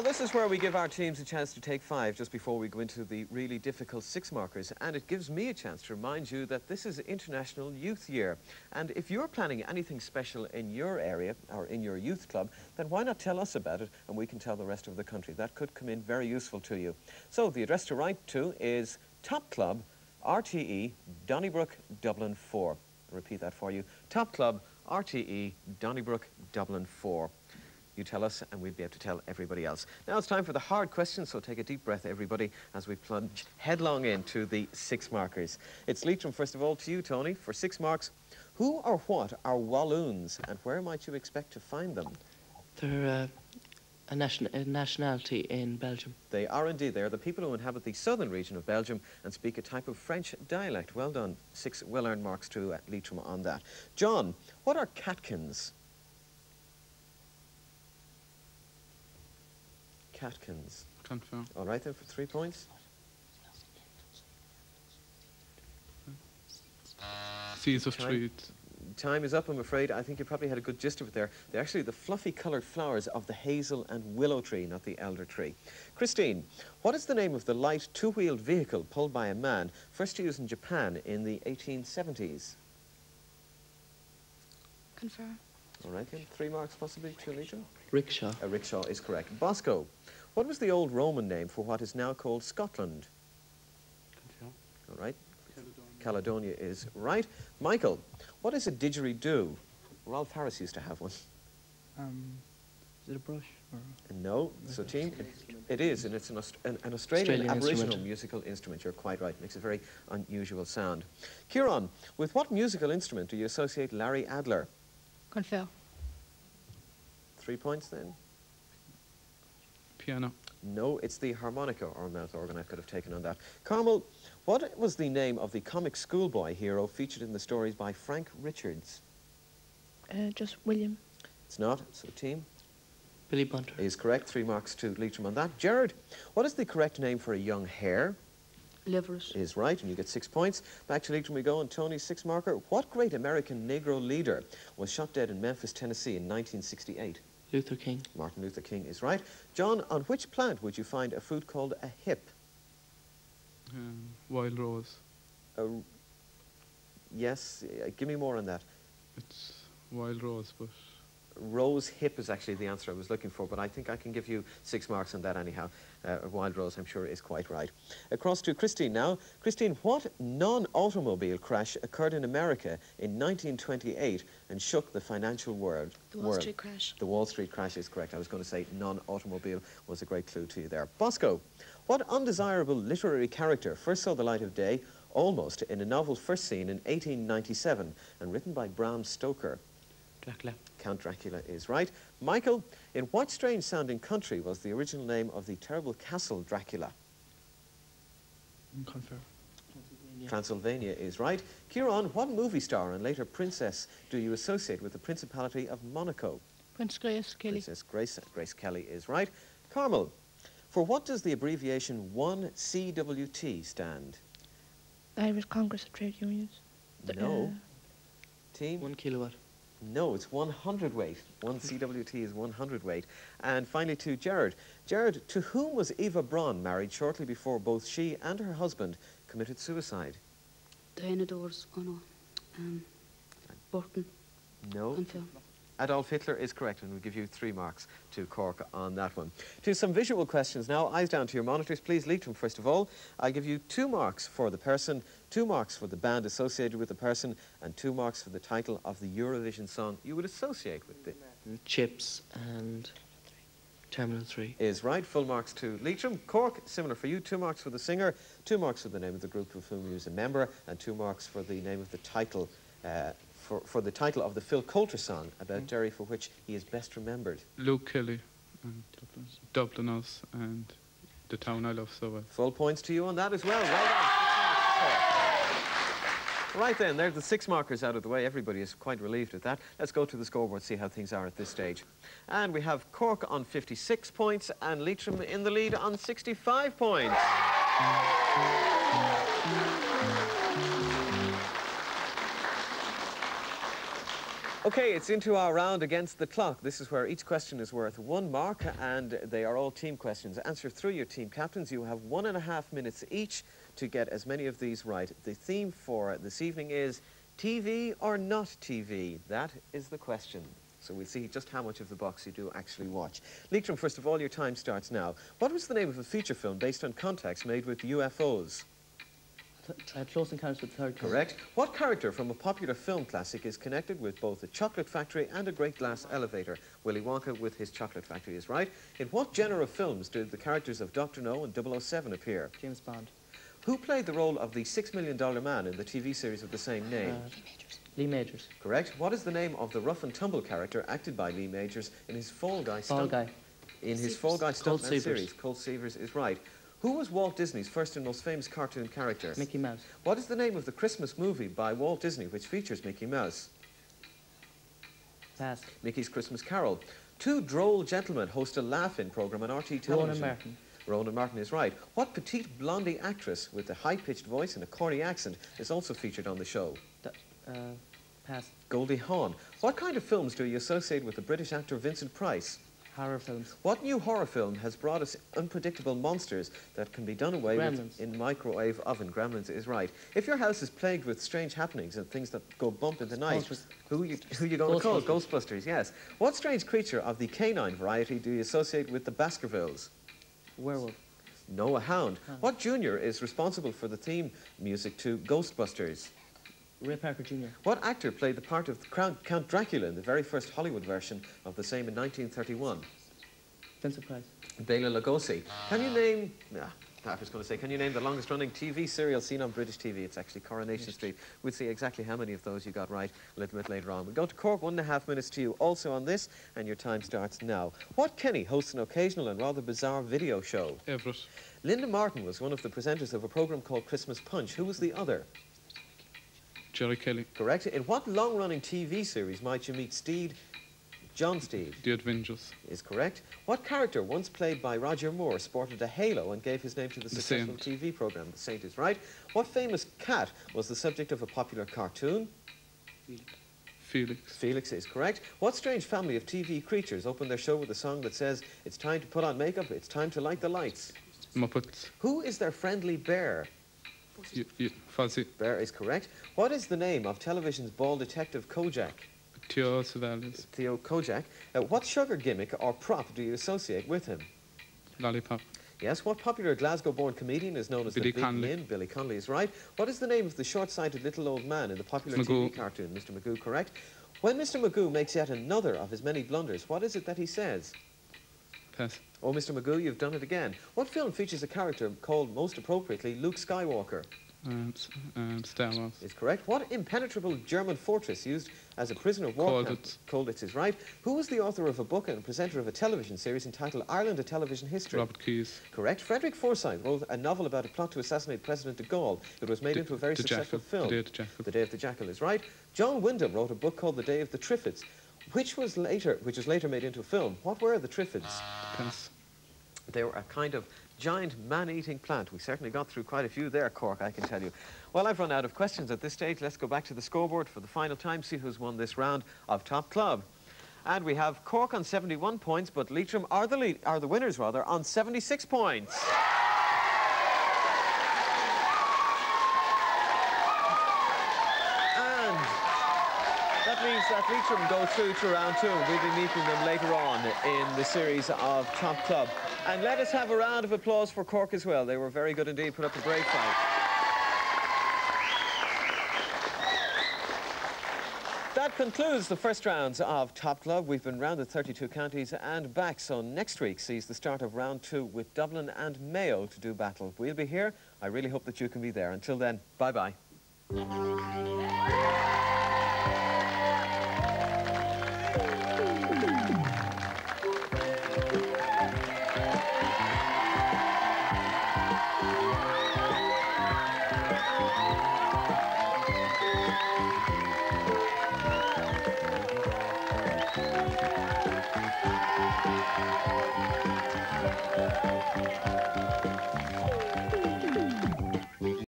this is where we give our teams a chance to take 5 just before we go into the really difficult 6 markers. And it gives me a chance to remind you that this is International Youth Year. And if you're planning anything special in your area or in your youth club, then why not tell us about it and we can tell the rest of the country. That could come in very useful to you. So the address to write to is Top Club, RTE, Donnybrook, Dublin 4. I'll repeat that for you. Top Club, RTE, Donnybrook, Dublin 4. You tell us, and we'll be able to tell everybody else. Now it's time for the hard questions, so take a deep breath, everybody, as we plunge headlong into the 6 markers. It's Leitrim, first of all, to you, Tony, for 6 marks. Who or what are Walloons, and where might you expect to find them? They're a nationality in Belgium. They are indeed. They are the people who inhabit the southern region of Belgium and speak a type of French dialect. Well done. 6 well-earned marks to Leitrim on that. John, what are catkins? Catkins. Confirm. All right then, for 3 points. Seeds of trees. Time is up, I'm afraid. I think you probably had a good gist of it there. They're actually the fluffy coloured flowers of the hazel and willow tree, not the elder tree. Christine, what is the name of the light 2-wheeled vehicle pulled by a man, first used in Japan in the 1870s? Confirm. All right then, 3 marks possibly to Alicia. Rickshaw. A rickshaw is correct. Bosco, what was the old Roman name for what is now called Scotland? All right. Caledonia is right. Michael, what is a didgeridoo? Ralph Harris used to have one. Is it a brush? Or No, so team, it is, and it's an Australian Aboriginal musical instrument. You're quite right. Makes a very unusual sound. Kieran, with what musical instrument do you associate Larry Adler? Confirm. 3 points then. Piano. No, it's the harmonica or mouth organ I could have taken on that. Carmel, what was the name of the comic schoolboy hero featured in the stories by Frank Richards? Just William. It's not, so team. Billy Bunter. Is correct. 3 marks to Leitrim on that. Jared, what is the correct name for a young hare? Leveret. Is right, and you get 6 points. Back to Leitrim we go, and Tony's 6 marker. What great American Negro leader was shot dead in Memphis, Tennessee in 1968? Luther King. Martin Luther King is right. John, on which plant would you find a fruit called a hip? Wild rose. Yes, give me more on that. It's wild rose, but... Rose hip is actually the answer I was looking for, but I think I can give you 6 marks on that anyhow. Wild rose, I'm sure, is quite right. Across to Christine now. Christine, what non-automobile crash occurred in America in 1928 and shook the financial world? The Wall Street crash. The Wall Street crash is correct. I was going to say non-automobile was a great clue to you there. Bosco, what undesirable literary character first saw the light of day almost in a novel first seen in 1897 and written by Bram Stoker? Dracula. Count Dracula is right. Michael, in what strange-sounding country was the original name of the terrible castle Dracula? Confirm. Transylvania is right. Kieran, what movie star and later princess do you associate with the Principality of Monaco? Princess Grace Kelly. Princess Grace Kelly is right. Carmel, for what does the abbreviation 1CWT stand? The Irish Congress of Trade Unions. No. Team? 1 kilowatt. No, it's 100 weight. 1CWT is 100 weight. And finally to Jared. Jared, to whom was Eva Braun married shortly before both she and her husband committed suicide? Diana Dors. Oh no. Burton. No. Confirm. Adolf Hitler is correct, and we'll give you 3 marks to Cork on that one. To some visual questions now. Eyes down to your monitors, please. Leitrim, first of all. I'll give you 2 marks for the person, 2 marks for the band associated with the person, and 2 marks for the title of the Eurovision song you would associate with the... Chips and Terminal 3. Is right. Full marks to Leitrim. Cork, similar for you. 2 marks for the singer, 2 marks for the name of the group of whom he was a member, and 2 marks for the name of the title for the title of the Phil Coulter song about Derry, for which he is best remembered. Luke Kelly and Dubliners and the town I love so well. Full points to you on that as well. Well done. Right then, there's the 6 markers out of the way. Everybody is quite relieved at that. Let's go to the scoreboard, see how things are at this stage. And we have Cork on 56 points and Leitrim in the lead on 65 points. Okay, it's into our round against the clock. This is where each question is worth 1 mark, and they are all team questions. Answer through your team captains. You have 1.5 minutes each to get as many of these right. The theme for this evening is TV or not TV? That is the question. So we'll see just how much of the box you do actually watch. Leitrim, first of all, your time starts now. What was the name of a feature film based on contacts made with UFOs? Close Encounters with the Third Kind. Correct. What character from a popular film classic is connected with both a chocolate factory and a great glass elevator? Willy Wonka with his chocolate factory is right. In what genre of films did the characters of Dr. No and 007 appear? James Bond. Who played the role of the $6 Million Man in the TV series of the same name? Lee Majors. Correct. What is the name of the rough and tumble character acted by Lee Majors in his Fall Guy Fall Guy. In his Fall Guy Colt stuntman Seavers. series? Colt Seavers is right. Who was Walt Disney's first and most famous cartoon character? Mickey Mouse. What is the name of the Christmas movie by Walt Disney which features Mickey Mouse? Pass. Mickey's Christmas Carol. 2 droll gentlemen host a laugh-in program on RT television. Ronan Martin. Ronan Martin is right. What petite blondie actress with a high-pitched voice and a corny accent is also featured on the show? Pass. Goldie Hawn. What kind of films do you associate with the British actor Vincent Price? Horror films. What new horror film has brought us unpredictable monsters that can be done away with Gremlins. in microwave oven? Gremlins is right. If your house is plagued with strange happenings and things that go bump in the night, who you going to call? Ghostbusters, yes. What strange creature of the canine variety do you associate with the Baskervilles? Werewolf. Noah Hound. What junior is responsible for the theme music to Ghostbusters? Ray Parker Jr. What actor played the part of Count Dracula in the very first Hollywood version of the same in 1931? Vincent Price. Bela Lugosi. Can you name... I was going to say, can you name the longest-running TV serial seen on British TV? It's actually Coronation Street. We'll see exactly how many of those you got right a little bit later on. We'll go to Cork, 1.5 minutes to you also on this, and your time starts now. What Kenny hosts an occasional and rather bizarre video show? Everett. Linda Martin was one of the presenters of a programme called Christmas Punch. Who was the other? Jerry Kelly. Correct. In what long-running TV series might you meet Steed? John Steed The Avengers. is correct. What character, once played by Roger Moore, sported a halo and gave his name to the successful Saint. TV programme? The Saint is right. What famous cat was the subject of a popular cartoon? Felix. Felix is correct. What strange family of TV creatures opened their show with a song that says, "It's time to put on makeup, it's time to light the lights"? Muppets. Who is their friendly bear? Fuzzy. Bear is correct. What is the name of television's bald detective Kojak? Theo Savalas. Theo Kojak. What sugar gimmick or prop do you associate with him? Lollipop. Yes. What popular Glasgow-born comedian is known as Billy the Big Connolly. Lynn? Billy Connolly is right. What is the name of the short-sighted little old man in the popular Magoo. TV cartoon? Mr. Magoo, correct. When Mr. Magoo makes yet another of his many blunders, what is it that he says? Pass. Oh, Mr. Magoo, you've done it again. What film features a character called, most appropriately, Luke Skywalker? Star Wars. Is correct. What impenetrable German fortress used as a prisoner of war camp? Colditz. Colditz is right. Who was the author of a book and presenter of a television series entitled Ireland, a Television History? Robert Keyes. Correct. Frederick Forsyth wrote a novel about a plot to assassinate President de Gaulle. It was made into a very successful film. The Day of the Jackal. The Day of the Jackal is right. John Wyndham wrote a book called The Day of the Triffids, which was later made into a film. What were the Triffids? Pass. They were a kind of giant man-eating plant. We certainly got through quite a few there, Cork, I can tell you. Well, I've run out of questions at this stage. Let's go back to the scoreboard for the final time, see who's won this round of Top Club. And we have Cork on 71 points, but Leitrim are the winners, rather, on 76 points. And that means that Leitrim go through to round 2, and we'll be meeting them later on in the series of Top Club. And let us have a round of applause for Cork as well. They were very good indeed, put up a great fight. That concludes the first rounds of Top Club. We've been round the 32 counties and back, so next week sees the start of round 2 with Dublin and Mayo to do battle. We'll be here. I really hope that you can be there. Until then, bye-bye.